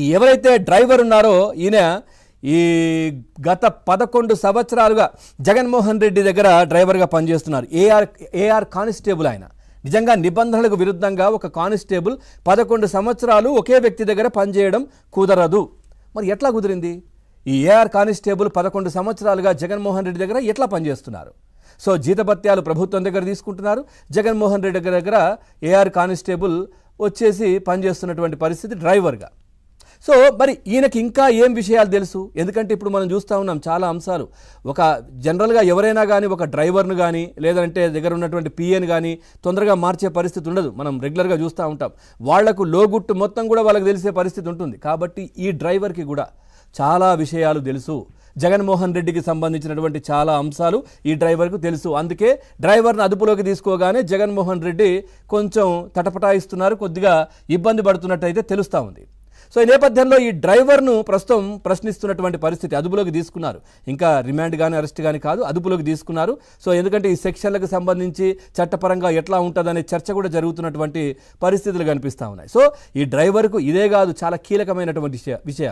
ఈ ఎవరైతే డ్రైవర్ ఉన్నారో ఈయన ఈ గత 11 సంవత్సరాలుగా జగన్మోహన్ రెడ్డి దగ్గర డ్రైవర్గా పనిచేస్తున్నారు. ఏఆర్ కానిస్టేబుల్ ఆయన. నిజంగా నిబంధనలకు విరుద్ధంగా ఒక కానిస్టేబుల్ 11 సంవత్సరాలు ఒకే వ్యక్తి దగ్గర పనిచేయడం కుదరదు. మరి ఎట్లా కుదిరింది? ఈ ఏఆర్ కానిస్టేబుల్ 11 సంవత్సరాలుగా జగన్మోహన్ రెడ్డి దగ్గర ఎట్లా పనిచేస్తున్నారు? సో జీతభత్యాలు ప్రభుత్వం దగ్గర తీసుకుంటున్నారు. జగన్మోహన్ రెడ్డి దగ్గర ఏఆర్ కానిస్టేబుల్ వచ్చేసి పనిచేస్తున్నటువంటి పరిస్థితి డ్రైవర్గా. సో మరి ఈయనకి ఇంకా ఏం విషయాలు తెలుసు? ఎందుకంటే ఇప్పుడు మనం చూస్తూ ఉన్నాం చాలా అంశాలు. ఒక జనరల్గా ఎవరైనా కానీ ఒక డ్రైవర్ను కానీ లేదంటే దగ్గర ఉన్నటువంటి పిఏని కానీ తొందరగా మార్చే పరిస్థితి ఉండదు. మనం రెగ్యులర్గా చూస్తూ ఉంటాం. వాళ్లకు లోగుట్టు మొత్తం కూడా వాళ్ళకి తెలిసే పరిస్థితి ఉంటుంది. కాబట్టి ఈ డ్రైవర్కి కూడా చాలా విషయాలు తెలుసు. జగన్మోహన్ రెడ్డికి సంబంధించినటువంటి చాలా అంశాలు ఈ డ్రైవర్కు తెలుసు. అందుకే డ్రైవర్ను అదుపులోకి తీసుకోగానే జగన్మోహన్ రెడ్డి కొంచెం తటపటాయిస్తున్నారు, కొద్దిగా ఇబ్బంది పడుతున్నట్టయితే తెలుస్తూ ఉంది. సో ఈ నేపథ్యంలో ఈ డ్రైవర్ను ప్రస్తుతం ప్రశ్నిస్తున్నటువంటి పరిస్థితి. అదుపులోకి తీసుకున్నారు. ఇంకా రిమాండ్ కానీ అరెస్ట్ కానీ కాదు, అదుపులోకి తీసుకున్నారు. సో ఎందుకంటే ఈ సెక్షన్లకు సంబంధించి చట్టపరంగా ఎట్లా ఉంటుందనే చర్చ కూడా జరుగుతున్నటువంటి పరిస్థితులు కనిపిస్తూ ఉన్నాయి. సో ఈ డ్రైవర్కు ఇదే కాదు, చాలా కీలకమైనటువంటి విషయాలు.